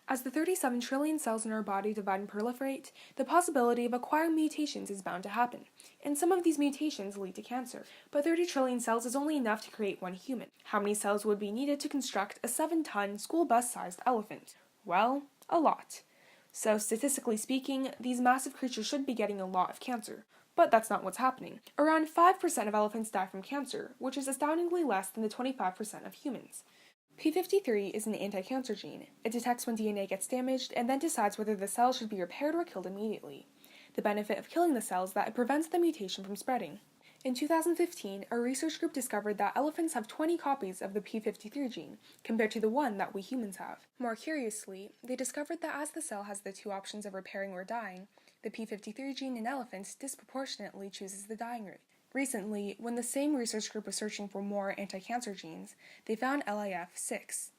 As the 37 trillion cells in our body divide and proliferate, the possibility of acquiring mutations is bound to happen, and some of these mutations lead to cancer. But 30 trillion cells is only enough to create one human. How many cells would be needed to construct a 7-ton, school bus-sized elephant? Well, a lot. So statistically speaking, these massive creatures should be getting a lot of cancer. But that's not what's happening. Around 5% of elephants die from cancer, which is astoundingly less than the 25% of humans. P53 is an anti-cancer gene. It detects when DNA gets damaged and then decides whether the cell should be repaired or killed immediately. The benefit of killing the cell is that it prevents the mutation from spreading. In 2015, a research group discovered that elephants have 20 copies of the P53 gene, compared to the one that we humans have. More curiously, they discovered that as the cell has the two options of repairing or dying, the P53 gene in elephants disproportionately chooses the dying route. Recently, when the same research group was searching for more anti-cancer genes, they found LIF6.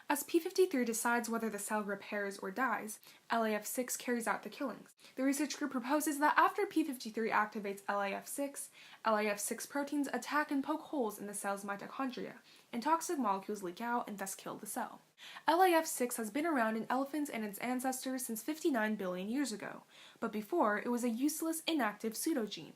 As P53 decides whether the cell repairs or dies, LIF6 carries out the killings. The research group proposes that after P53 activates LIF6, LIF6 proteins attack and poke holes in the cell's mitochondria, and toxic molecules leak out and thus kill the cell. LIF6 has been around in elephants and its ancestors since 59 billion years ago, but before it was a useless, inactive pseudogene.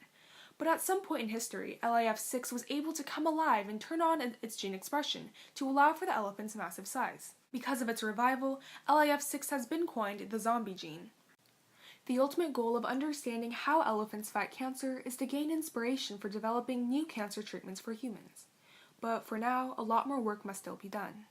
But at some point in history, LIF6 was able to come alive and turn on its gene expression to allow for the elephant's massive size. Because of its revival, LIF6 has been coined the zombie gene. The ultimate goal of understanding how elephants fight cancer is to gain inspiration for developing new cancer treatments for humans. But for now, a lot more work must still be done.